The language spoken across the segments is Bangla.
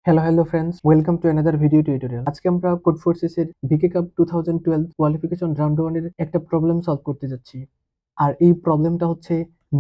Hello friends, welcome to another video tutorial. আজকে আমরা কোড ফোর্সেস এর বিকে কাপ 2012 কোয়ালিফিকেশন রাউন্ড 1 এর একটা প্রবলেম সলভ করতে যাচ্ছি। আর এই প্রবলেমটা হচ্ছে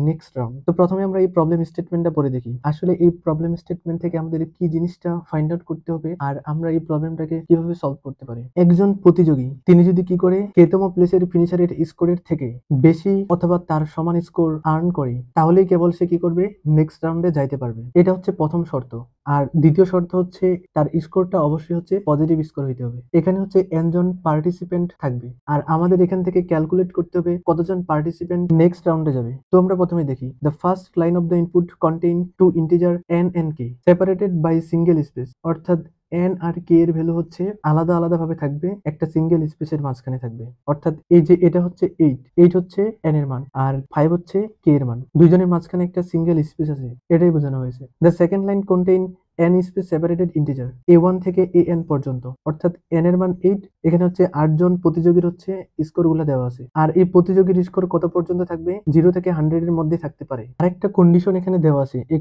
নেক্সট রাউন্ড। তো প্রথমে আমরা এই প্রবলেম স্টেটমেন্টটা পড়ে দেখি। আসলে এই প্রবলেম স্টেটমেন্ট থেকে আমাদের কি জিনিসটা ফাইন্ড আউট করতে হবে আর আমরা এই প্রবলেমটাকে কিভাবে সলভ করতে পারি। একজন প্রতিযোগী তিনি যদি কি করে কেতম প্লেসের ফিনিশারের স্কোরের থেকে বেশি অথবা তার সমান স্কোর আর্ন করে তাহলেই কেবল সে কি করবে নেক্সট রাউন্ডে যাইতে পারবে। এটা হচ্ছে প্রথম শর্ত। আর দ্বিতীয় শর্ত হচ্ছে তার স্কোরটা অবশ্যই হচ্ছে পজিটিভ স্কোর হইতে হবে। এখানে হচ্ছে n জন পার্টিসিপেন্ট থাকবে আর আমাদের এখান থেকে ক্যালকুলেট করতে হবে কতজন পার্টিসিপেন্ট নেক্সট রাউন্ডে যাবে। তো আমরা প্রথমে দেখি the first line of the input contain two integer n and k separated by single space, অর্থাৎ n আর k এর ভ্যালু হচ্ছে আলাদা আলাদা ভাবে থাকবে, একটা সিঙ্গেল স্পেসের মাঝখানে থাকবে। অর্থাৎ এই যে এটা হচ্ছে 8 হচ্ছে n এর মান আর 5 হচ্ছে k এর মান, দুইজনের মাঝখানে একটা সিঙ্গেল স্পেস আছে, এটাই বোঝানো হয়েছে। The second line contain n space separated integer a1 থেকে an পর্যন্ত, অর্থাৎ n এর মান 8। এখানে হচ্ছে 8 জন প্রতিযোগীর হচ্ছে স্কোর গুলো দেওয়া আছে আর এই প্রতিযোগীর স্কোর কত পর্যন্ত থাকবে, 0 থেকে 100 এর মধ্যে থাকতে পারে। আরেকটা কন্ডিশন এখানে দেওয়া আছে, এই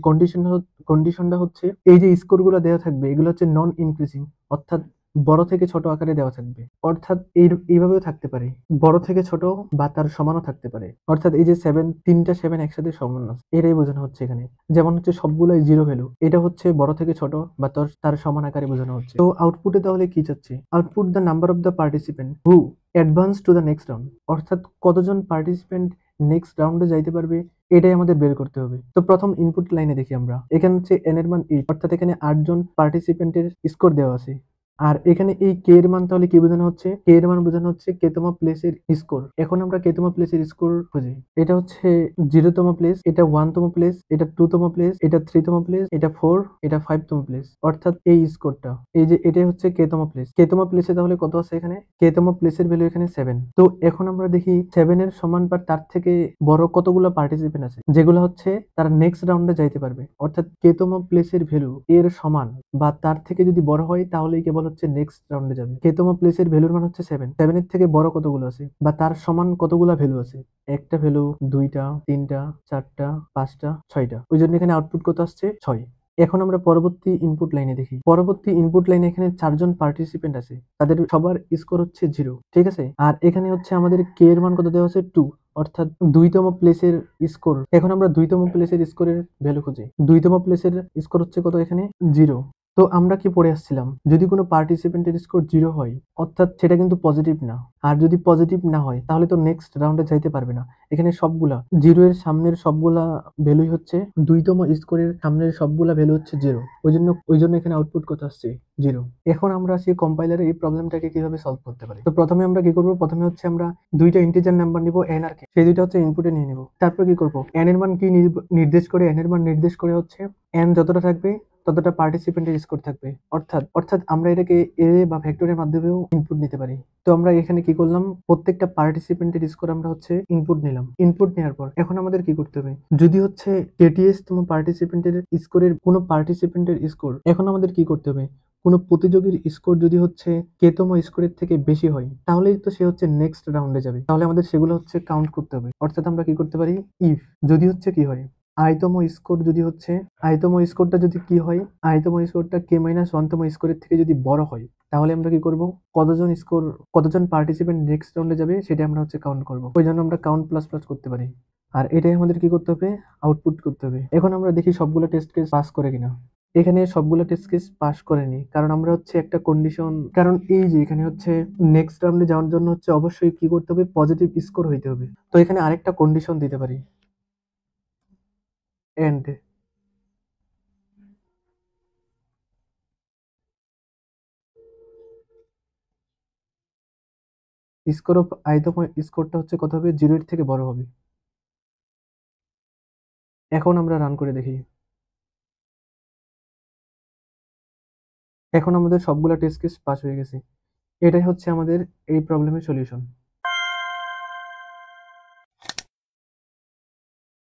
কন্ডিশনটা হচ্ছে এই যে স্কোর গুলো দেওয়া থাকবে এগুলো হচ্ছে নন ইনক্রিজিং, অর্থাৎ বড় থেকে ছোট আকারে দেওয়া থাকবে। অর্থাৎ এইভাবেও থাকতে পারে, বড় থেকে ছোট বা তার সমানও থাকতে পারে। অর্থাৎ এই যে 7, তিনটা 7 একসাথে সমান আছে, এটাই বোঝানো হচ্ছে এখানে। যেমন হচ্ছে সবগুলোই জিরো ভ্যালু, এটা হচ্ছে বড় থেকে ছোট বা তার সমান আকারে বোঝানো হচ্ছে। তো আউটপুটে তাহলে কি চাচ্ছে, output the number of the participant who advance to the next round, অর্থাৎ কতজন পার্টিসিপেন্ট নেক্সট রাউন্ডে যাইতে পারবে এটাই আমাদের বের করতে হবে। তো প্রথম ইনপুট লাইনে দেখি আমরা, এখানে হচ্ছে n এর মান 8, অর্থাৎ এখানে 8 জন পার্টিসিপেন্টের স্কোর দেওয়া আছে। আর এখানে এই কে এর মান তাহলে কি বোঝানো হচ্ছে, কে এর মান বোঝানো হচ্ছে কেতম প্লেসের স্কোর। এখন আমরা কেতম প্লেসের স্কোর খুঁজি। এটা হচ্ছে 0তম প্লেস, এটা 1তম প্লেস, এটা 2তম প্লেস, এটা 3তম প্লেস, এটা 4, এটা 5তম প্লেস, অর্থাৎ এই স্কোরটা এই যে এটাই হচ্ছে কেতম প্লেস। কেতম প্লেসে তাহলে কত আছে, এখানে কেতম প্লেসের ভ্যালু এখানে 7। তো এখন আমরা দেখি 7 এর সমান বা তার থেকে বড় কতগুলো পার্টিসিপেন্ট আছে যেগুলো হচ্ছে তারা নেক্সট রাউন্ডে যাইতে পারবে। অর্থাৎ কেতম প্লেসের ভ্যালু এর সমান বা তার থেকে যদি বড় হয় তাহলেই কেবল হচ্ছে নেক্সট রাউন্ডে যাবে। কেতম প্লেসের ভ্যালুর মান হচ্ছে 7, 7 এর থেকে বড় কতগুলো আছে বা তার সমান কতগুলো ভ্যালু আছে, একটা ভ্যালু, দুইটা, তিনটা, চারটা, পাঁচটা, ছয়টা, ওই জন্য এখানে আউটপুট কত আসছে, 6। এখন আমরা পরবর্তী ইনপুট লাইনে দেখি। পরবর্তী ইনপুট লাইনে এখানে 4 জন পার্টিসিপেন্ট আছে, তাদের সবার স্কোর হচ্ছে 0, ঠিক আছে। আর এখানে হচ্ছে আমাদের কে এর মান কত দেওয়া আছে, 2, অর্থাৎ 2তম প্লেসের স্কোর। এখন আমরা 2তম প্লেসের স্কোরের ভ্যালু খুঁজি। 2তম প্লেসের স্কোর হচ্ছে কত, এখানে 0। তো আমরা কি পড়ে আসছিলাম, যদি কোনো পার্টিসিপেন্টের স্কোর 0 হয় অর্থাৎ সেটা কিন্তু পজিটিভ না, আর যদি পজিটিভ না হয় তাহলে তো নেক্সট রাউন্ডে যাইতে পারবে না। এখানে সবগুলা 0 এর সামনের সবগুলা ভ্যালুই হচ্ছে 2তম স্কোরের সামনের সবগুলা ভ্যালু হচ্ছে 0, ওই জন্য এখানে আউটপুট কত আসছে, 0। এখন আমরা সেই কম্পাইলারে এই প্রবলেমটাকে কিভাবে সলভ করতে পারি। তো প্রথমে আমরা কি করব, প্রথমে হচ্ছে আমরা দুইটা ইন্টিজার নাম্বার নিব n আর k, সেই দুইটা হচ্ছে ইনপুটে নিয়ে নিব। তারপর কি করব, n এর মান কি নির্দেশ করে, n এর মান নির্দেশ করে হচ্ছে n যতটা থাকবে ততটা পার্টিসিপেন্টের স্কোর থাকবে। অর্থাৎ আমরা এটাকে এ বা ভেক্টরের মাধ্যমেও ইনপুট নিতে পারি। তো আমরা এখানে কি করলাম, প্রত্যেকটা পার্টিসিপেন্টের স্কোর আমরা হচ্ছে ইনপুট নিলাম। ইনপুট নেওয়ার পর এখন আমাদের কি করতে হবে, যদি হচ্ছে কেটিএস তম পার্টিসিপেন্টের স্কোরের কোনো পার্টিসিপেন্টের স্কোর, এখন আমাদের কি করতে হবে, কোনো প্রতিযোগীর স্কোর যদি হচ্ছে কেতম স্কোরের থেকে বেশি হয় তাহলেই তো সে হচ্ছে নেক্সট রাউন্ডে যাবে। তাহলে আমাদের সেগুলো হচ্ছে কাউন্ট করতে হবে। অর্থাৎ আমরা কি করতে পারি, ইফ যদি হচ্ছে কি হয়, আইতম স্কোর যদি হচ্ছে আইতম স্কোরটা যদি কি হয়, আইতম স্কোরটা k-1তম স্কোরের থেকে যদি বড় হয় তাহলে আমরা কি করব, কতজন পার্টিসিপেন্ট নেক্সট রাউন্ডে যাবে সেটা আমরা হচ্ছে কাউন্ট করব। ওই জন্য আমরা কাউন্ট প্লাস প্লাস করতে পারি। আর এটাই আমাদের কি করতে হবে, আউটপুট করতে হবে। এখন আমরা দেখি সবগুলো টেস্ট কেস পাস করে কিনা। এখানে সবগুলো টেস্ট কেস পাস করেনি, কারণ আমরা হচ্ছে একটা কন্ডিশন, কারণ এই যে এখানে হচ্ছে নেক্সট রাউন্ডে যাওয়ার জন্য হচ্ছে অবশ্যই কি করতে হবে, পজিটিভ স্কোর হইতে হবে। তো এখানে আরেকটা কন্ডিশন দিতে পারি, এন্ড স্কোর অফ আইতম স্কোরটা হচ্ছে কত হবে, 0 এর থেকে বড় হবে। এখন আমরা রান করে দেখি। এখন আমাদের সবগুলা টেস্ট কেস পাস হয়ে গেছে। এটাই হচ্ছে আমাদের এই প্রবলেমের সলিউশন।